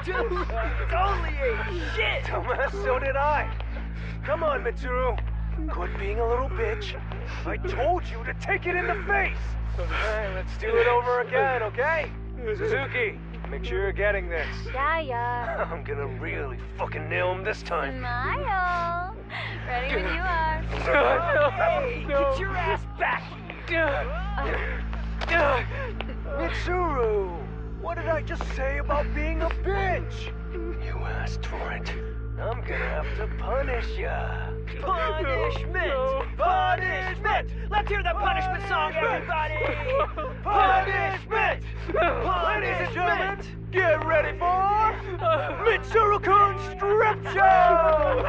Dude, only ate shit! Dumbass, so did I. Come on, Mitsuru. Quit being a little bitch. I told you to take it in the face. Alright, let's do it over again, okay? Suzuki, make sure you're getting this. Yeah. I'm gonna really fucking nail him this time. Smile. Ready when you are. Hey, get your ass back here! Mitsuru, what did I just say about being a bitch? You asked for it. I'm gonna have to punish ya. Punishment! Punishment! Let's hear the punishment song, everybody! Punishment! Ladies and gentlemen, get ready for Mitsuru-kun Strip Show!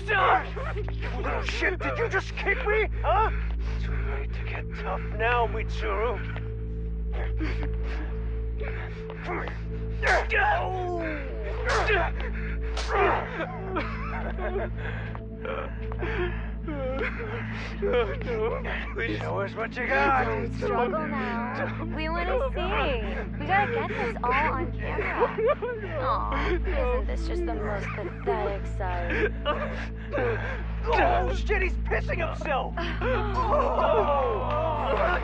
Stop! You little shit, did you just kick me? Huh? Too late to get tough now, Mitsuru. Show us what you got. Don't struggle now. We want to see. We gotta get this all on camera. Aw, isn't this just the most pathetic sight? Oh shit, he's pissing himself.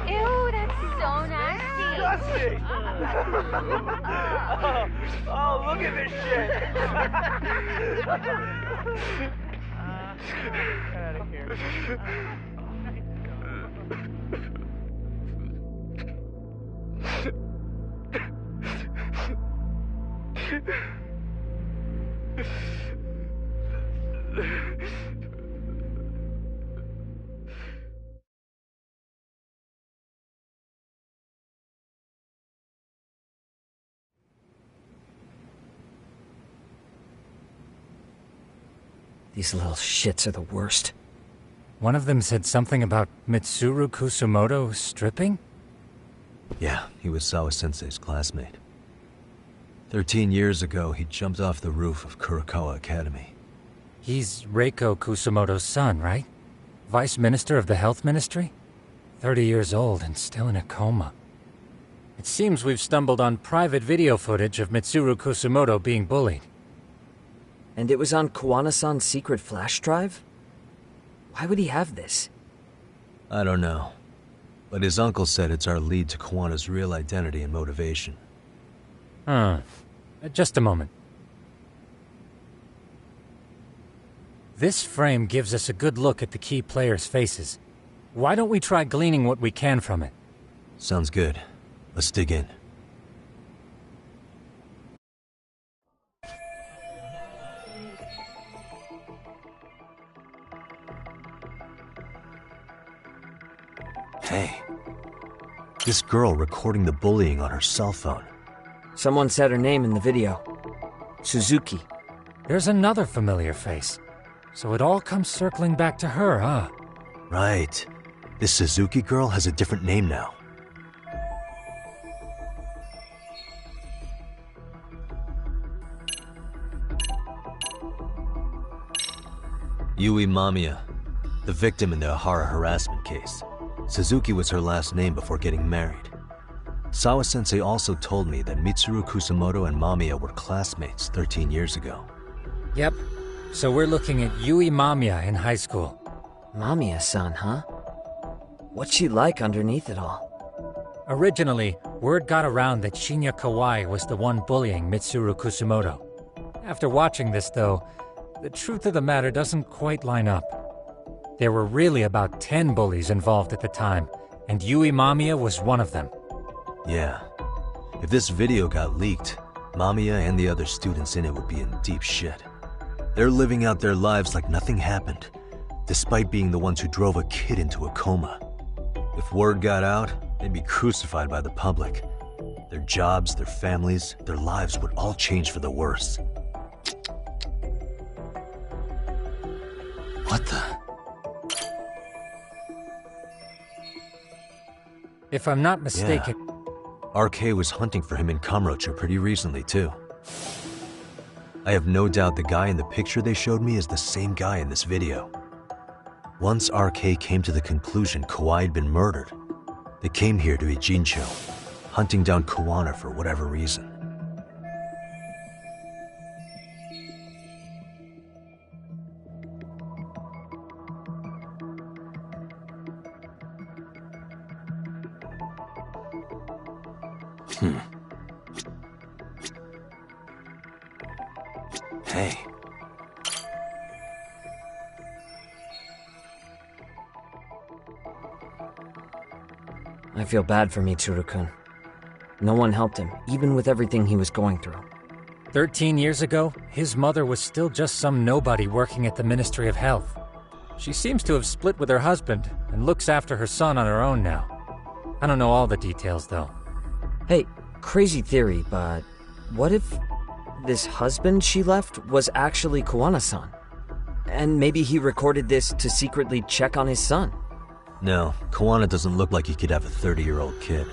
Ew, that's so nasty. Disgusting. Oh, look at this shit. Out of here. These little shits are the worst. One of them said something about Mitsuru Kusumoto stripping? Yeah, he was Sawa-sensei's classmate. 13 years ago, he jumped off the roof of Kurokawa Academy. He's Reiko Kusumoto's son, right? Vice Minister of the Health Ministry? 30 years old and still in a coma. It seems we've stumbled on private video footage of Mitsuru Kusumoto being bullied. And it was on Kawana-san's secret flash drive? Why would he have this? I don't know. But his uncle said it's our lead to Kawana's real identity and motivation. Just a moment. This frame gives us a good look at the key players' faces. Why don't we try gleaning what we can from it? Sounds good. Let's dig in. Hey. This girl recording the bullying on her cell phone. Someone said her name in the video. Suzuki. There's another familiar face. So it all comes circling back to her, huh? Right. This Suzuki girl has a different name now. Yui Mamiya, the victim in the Ahara harassment case. Suzuki was her last name before getting married. Sawa-sensei also told me that Mitsuru Kusumoto and Mamiya were classmates 13 years ago. Yep. So we're looking at Yui Mamiya in high school. Mamiya-san, huh? What's she like underneath it all? Originally, word got around that Shinya Kawai was the one bullying Mitsuru Kusumoto. After watching this, though, the truth of the matter doesn't quite line up. There were really about 10 bullies involved at the time, and Yui Mamiya was one of them. Yeah. If this video got leaked, Mamiya and the other students in it would be in deep shit. They're living out their lives like nothing happened, despite being the ones who drove a kid into a coma. If word got out, they'd be crucified by the public. Their jobs, their families, their lives would all change for the worse. What the? If I'm not mistaken... Yeah. RK was hunting for him in Kamurocho pretty recently, too. I have no doubt the guy in the picture they showed me is the same guy in this video. Once RK came to the conclusion Kawai had been murdered, They came here to Ijincho, hunting down Kawana for whatever reason. Hey. I feel bad for Mitsuru-kun. No one helped him, even with everything he was going through. 13 years ago, his mother was still just some nobody working at the Ministry of Health. She seems to have split with her husband and looks after her son on her own now. I don't know all the details, though. Hey, crazy theory, but what if this husband she left was actually Kawana-san? And maybe he recorded this to secretly check on his son? No, Kawana doesn't look like he could have a 30-year-old kid.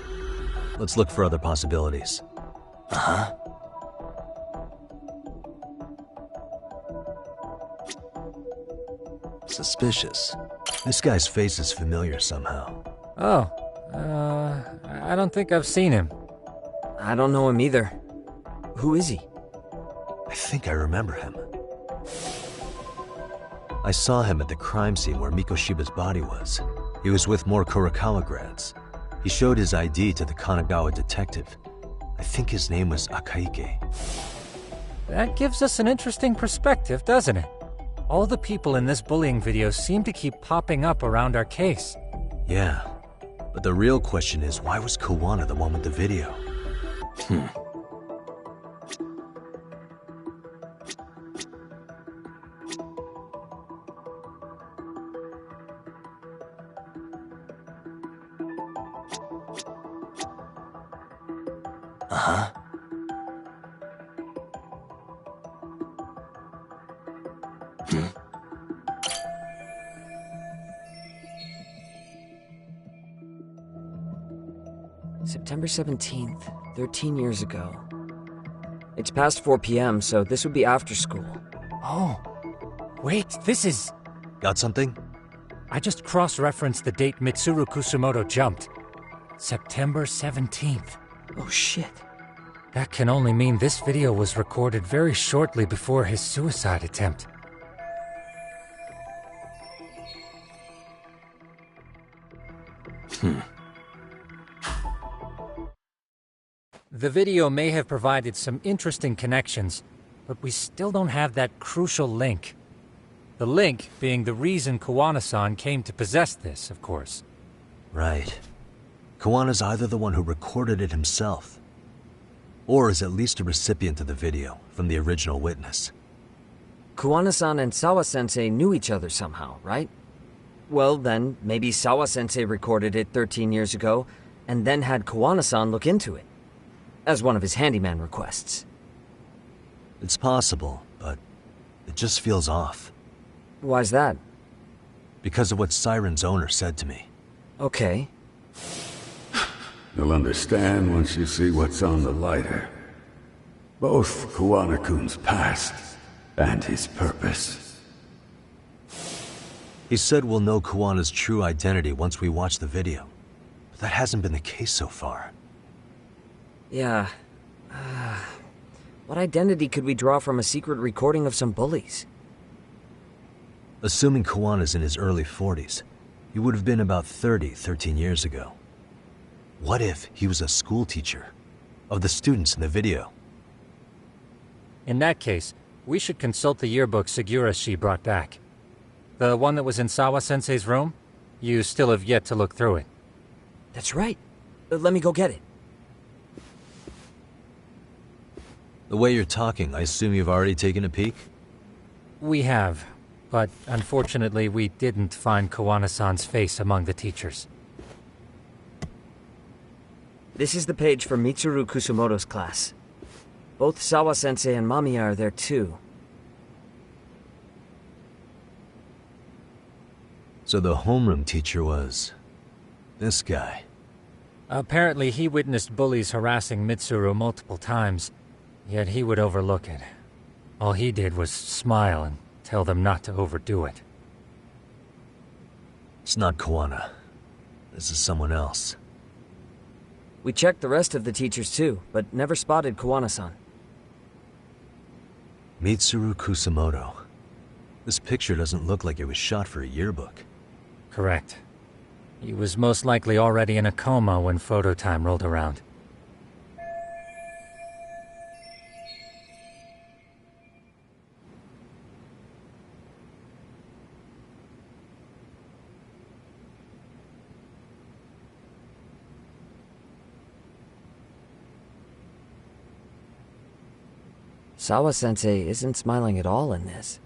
Let's look for other possibilities. Uh-huh. Suspicious. This guy's face is familiar somehow. Oh, I don't think I've seen him. I don't know him either. Who is he? I think I remember him. I saw him at the crime scene where Mikoshiba's body was. He was with more Kurokawa grads. He showed his ID to the Kanagawa detective. I think his name was Akaike. That gives us an interesting perspective, doesn't it? All the people in this bullying video seem to keep popping up around our case. Yeah, but the real question is, why was Kawana the one with the video? Uh-huh. September 17th, 13 years ago. It's past 4 p.m., so this would be after school. Oh, wait, this is... Got something? I just cross-referenced the date Mitsuru Kusumoto jumped. September 17th. Oh shit. That can only mean this video was recorded very shortly before his suicide attempt. The video may have provided some interesting connections, but we still don't have that crucial link. The link being the reason Kawana-san came to possess this, of course. Right. Kawana's either the one who recorded it himself, or is at least a recipient of the video from the original witness. Kawana-san and Sawa-sensei knew each other somehow, right? Well then, maybe Sawa-sensei recorded it 13 years ago, and then had Kawana-san look into it, as one of his handyman requests. It's possible, but it just feels off. Why's that? Because of what Siren's owner said to me. Okay. You'll understand once you see what's on the lighter. Both Kawana-kun's past and his purpose. He said we'll know Kawana's true identity once we watch the video. But that hasn't been the case so far. Yeah. What identity could we draw from a secret recording of some bullies? Assuming Kawana's in his early 40s, he would have been about 13 years ago. What if he was a school teacher of the students in the video? In that case, we should consult the yearbook Segura-shi brought back. The one that was in Sawa-sensei's room? You still have yet to look through it. That's right. Let me go get it. The way you're talking, I assume you've already taken a peek? We have, but unfortunately we didn't find Kawana-san's face among the teachers. This is the page for Mitsuru Kusumoto's class. Both Sawa-sensei and Mamiya are there too. So the homeroom teacher was... this guy. Apparently he witnessed bullies harassing Mitsuru multiple times, yet he would overlook it. All he did was smile and tell them not to overdo it. It's not Kawana. This is someone else. We checked the rest of the teachers too, but never spotted Kuwana-san. Mitsuru Kusumoto. This picture doesn't look like it was shot for a yearbook. Correct. He was most likely already in a coma when photo time rolled around. Sawa-sensei isn't smiling at all in this.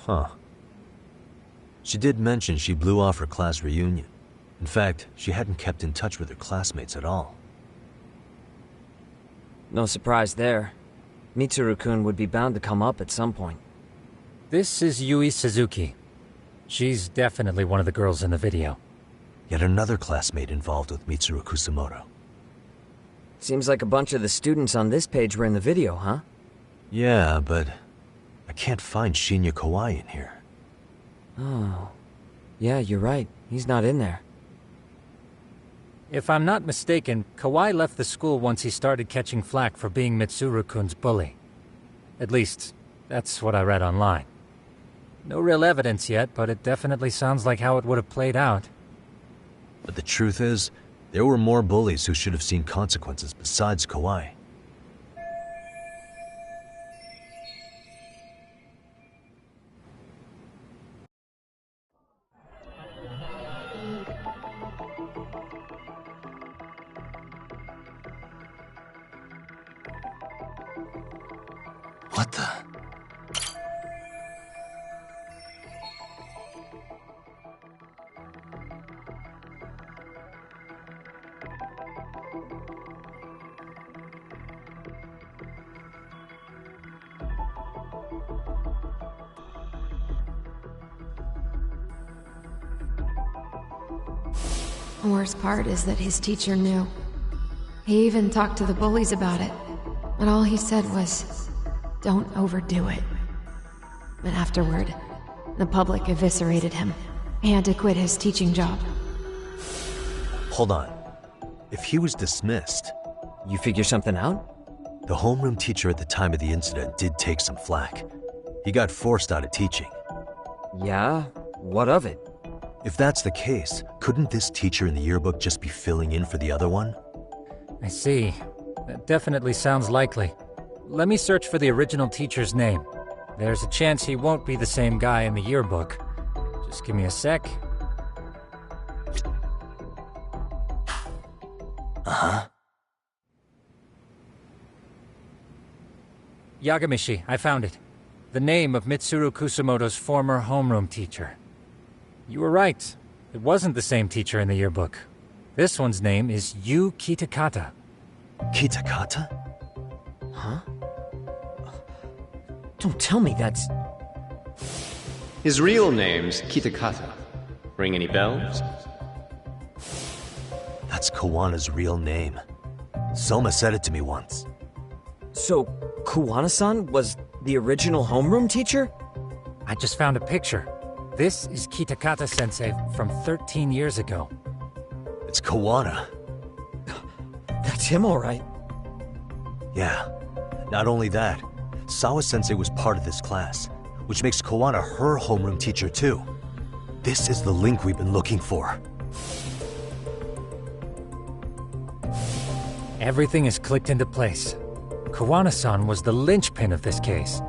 Huh. She did mention she blew off her class reunion. In fact, she hadn't kept in touch with her classmates at all. No surprise there. Mitsuru-kun would be bound to come up at some point. This is Yui Suzuki. She's definitely one of the girls in the video. Yet another classmate involved with Mitsuru Kusumoto. Seems like a bunch of the students on this page were in the video, huh? Yeah, but I can't find Shinya Kawai in here. Oh. Yeah, you're right. He's not in there. If I'm not mistaken, Kawai left the school once he started catching flack for being Mitsuru-kun's bully. At least, that's what I read online. No real evidence yet, but it definitely sounds like how it would have played out. But the truth is, there were more bullies who should have seen consequences besides Kawai. What the? The worst part is that his teacher knew. He even talked to the bullies about it, but all he said was, "Don't overdo it." But afterward, the public eviscerated him. He had to quit his teaching job. Hold on. If he was dismissed... You figure something out? The homeroom teacher at the time of the incident did take some flack. He got forced out of teaching. Yeah? What of it? If that's the case, couldn't this teacher in the yearbook just be filling in for the other one? I see. That definitely sounds likely. Let me search for the original teacher's name. There's a chance he won't be the same guy in the yearbook. Just give me a sec. Uh-huh. Yagamishi, I found it. The name of Mitsuru Kusumoto's former homeroom teacher. You were right. It wasn't the same teacher in the yearbook. This one's name is Yu Kitakata. Kitakata? Huh? Don't tell me that's... His real name's Kitakata. Ring any bells? That's Kawana's real name. Soma said it to me once. So, Kuwana-san was the original homeroom teacher? I just found a picture. This is Kitakata-sensei from 13 years ago. It's Kawana. That's him, all right. Yeah. Not only that, Sawa-sensei was part of this class, which makes Kawana her homeroom teacher too. This is the link we've been looking for. Everything is clicked into place. Kawana-san was the linchpin of this case.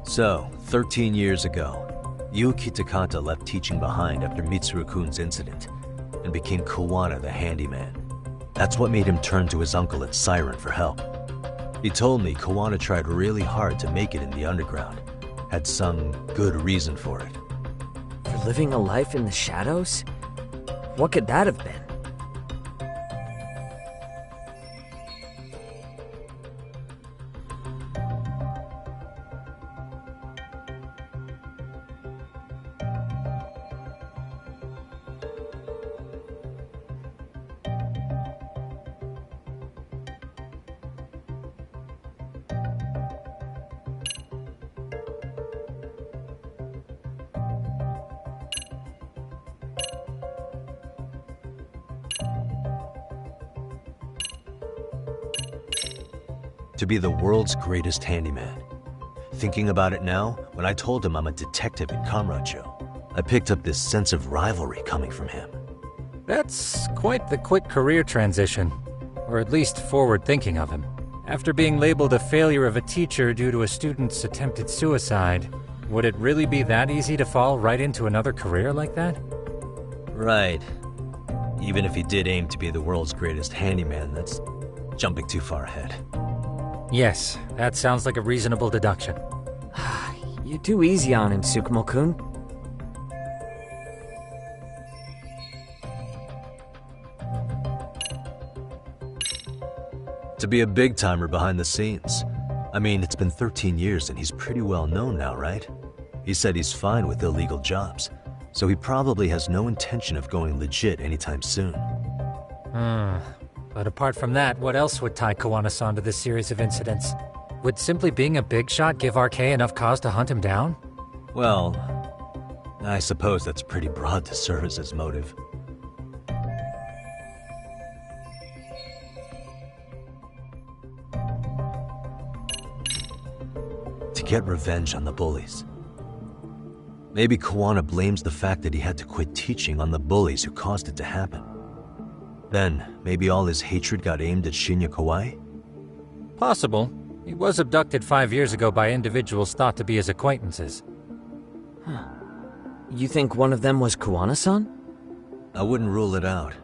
So, 13 years ago, Yu Kitakata left teaching behind after Mitsuru-kun's incident, and became Kawana the handyman. That's what made him turn to his uncle at Siren for help. He told me Kawana tried really hard to make it in the underground. Had some good reason for it. For living a life in the shadows? What could that have been? To be the world's greatest handyman. Thinking about it now, when I told him I'm a detective in Kamurocho, I picked up this sense of rivalry coming from him. That's quite the quick career transition, or at least forward thinking of him. After being labeled a failure of a teacher due to a student's attempted suicide, would it really be that easy to fall right into another career like that? Right. Even if he did aim to be the world's greatest handyman, that's jumping too far ahead. Yes, that sounds like a reasonable deduction. You're too easy on him, Tsukumo-kun. To be a big-timer behind the scenes. I mean, it's been 13 years and he's pretty well known now, right? He said he's fine with illegal jobs, so he probably has no intention of going legit anytime soon. But apart from that, what else would tie Kawana-san to this series of incidents? Would simply being a big shot give RK enough cause to hunt him down? Well, I suppose that's pretty broad to serve as his motive. To get revenge on the bullies. Maybe Kawana blames the fact that he had to quit teaching on the bullies who caused it to happen. Then, maybe all his hatred got aimed at Shinya Kawai? Possible. He was abducted 5 years ago by individuals thought to be his acquaintances. You think one of them was Kawana-san? I wouldn't rule it out.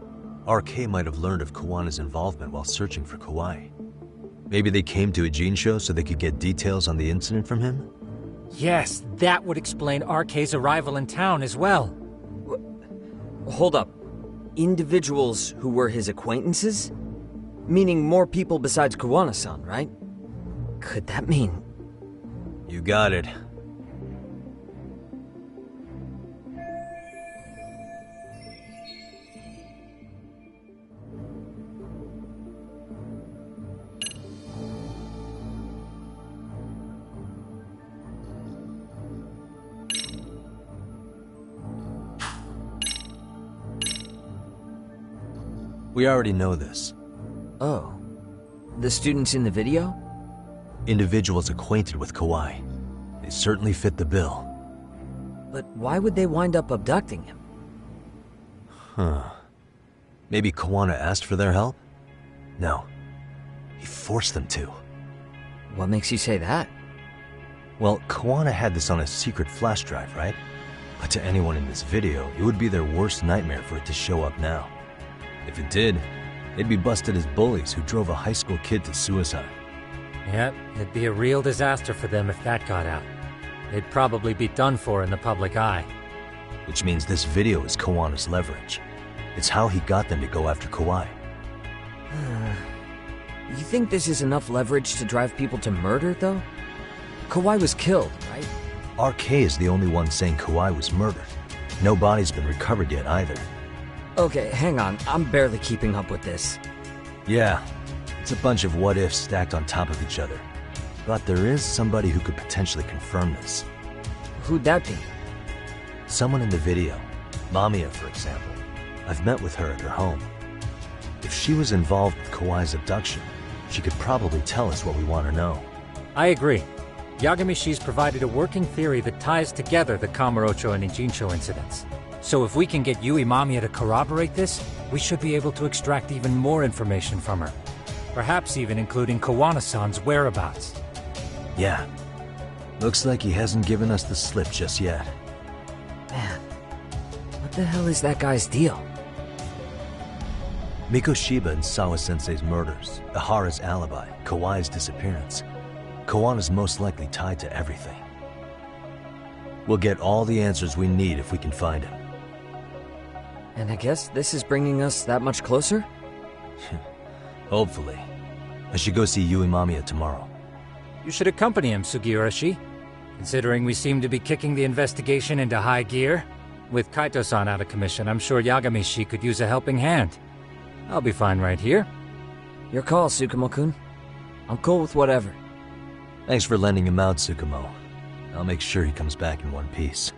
RK might have learned of Kawana's involvement while searching for Kawai. Maybe they came to Ijincho so they could get details on the incident from him? Yes, that would explain RK's arrival in town as well. Hold up. Individuals who were his acquaintances? Meaning more people besides Kawana-san, right? Could that mean... You got it. We already know this. Oh. The students in the video? Individuals acquainted with Kawai. They certainly fit the bill. But why would they wind up abducting him? Maybe Kawana asked for their help? No. He forced them to. What makes you say that? Well, Kawana had this on a secret flash drive, right? But to anyone in this video, it would be their worst nightmare for it to show up now. If it did, they'd be busted as bullies who drove a high school kid to suicide. Yep, it'd be a real disaster for them if that got out. They'd probably be done for in the public eye. Which means this video is Kawana's leverage. It's how he got them to go after Kawai. You think this is enough leverage to drive people to murder, though? Kawai was killed, right? RK is the only one saying Kawai was murdered. No body's been recovered yet either. Okay, hang on. I'm barely keeping up with this. Yeah, it's a bunch of what-ifs stacked on top of each other. But there is somebody who could potentially confirm this. Who'd that be? Someone in the video. Mamiya, for example. I've met with her at her home. If she was involved with Kawai's abduction, she could probably tell us what we want to know. I agree. Yagamishi's provided a working theory that ties together the Kamurocho and Ijincho incidents. So if we can get Yui Mamiya to corroborate this, we should be able to extract even more information from her. Perhaps even including Kawana-san's whereabouts. Yeah. Looks like he hasn't given us the slip just yet. Man, what the hell is that guy's deal? Mikoshiba and Sawa-sensei's murders, Ihara's alibi, Kawai's disappearance. Kawana's most likely tied to everything. We'll get all the answers we need if we can find him. And I guess this is bringing us that much closer? Hopefully. I should go see Yui Mamiya tomorrow. You should accompany him, Sugiurashi. Considering we seem to be kicking the investigation into high gear, with Kaito-san out of commission, I'm sure Yagamishi could use a helping hand. I'll be fine right here. Your call, Tsukumo-kun. I'm cool with whatever. Thanks for lending him out, Tsukumo. I'll make sure he comes back in one piece.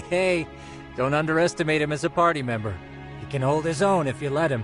Hey, don't underestimate him as a party member. He can hold his own if you let him.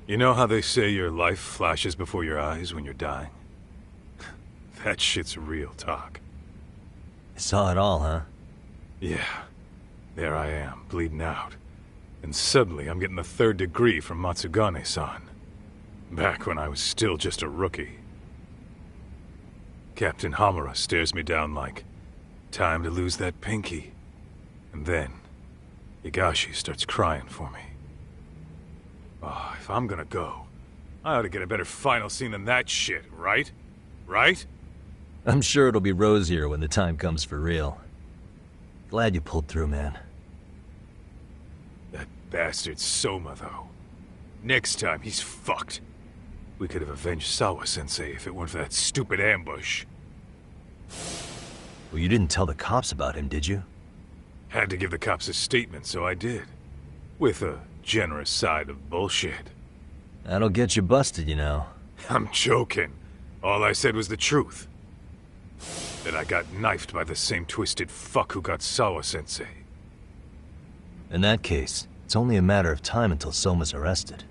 You know how they say your life flashes before your eyes when you're dying? That shit's real talk. You saw it all, huh? Yeah. There I am, bleeding out. And suddenly I'm getting the 3rd degree from Matsugane-san. Back when I was still just a rookie. Captain Hamura stares me down like, time to lose that pinky. And then, Higashi starts crying for me. Oh, if I'm gonna go, I ought to get a better final scene than that shit, right? Right? I'm sure it'll be rosier when the time comes for real. Glad you pulled through, man. That bastard Soma, though. Next time, he's fucked. We could have avenged Sawa-sensei if it weren't for that stupid ambush. Well, you didn't tell the cops about him, did you? Had to give the cops a statement, so I did. With a generous side of bullshit. That'll get you busted, you know. I'm joking. All I said was the truth. That I got knifed by the same twisted fuck who got Sawa-sensei. In that case, it's only a matter of time until Soma's arrested.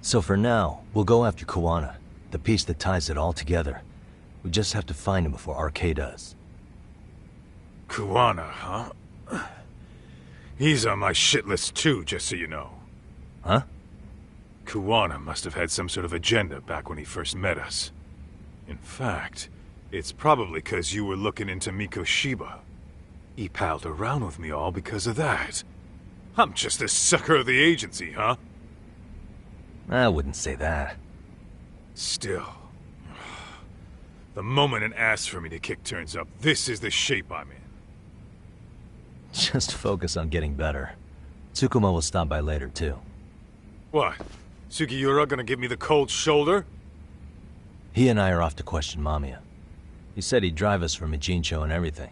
So for now, we'll go after Kuwana, the piece that ties it all together. We just have to find him before RK does. Kuwana, huh? He's on my shit list too, just so you know. Huh? Kuwana must have had some sort of agenda back when he first met us. In fact, it's probably because you were looking into Mikoshiba. He palled around with me all because of that. I'm just a sucker of the agency, huh? I wouldn't say that. Still. The moment an ass for me to kick turns up, this is the shape I'm in. Just focus on getting better. Tsukuma will stop by later, too. What? Sugiura gonna give me the cold shoulder? He and I are off to question Mamiya. He said he'd drive us from Ijincho and everything.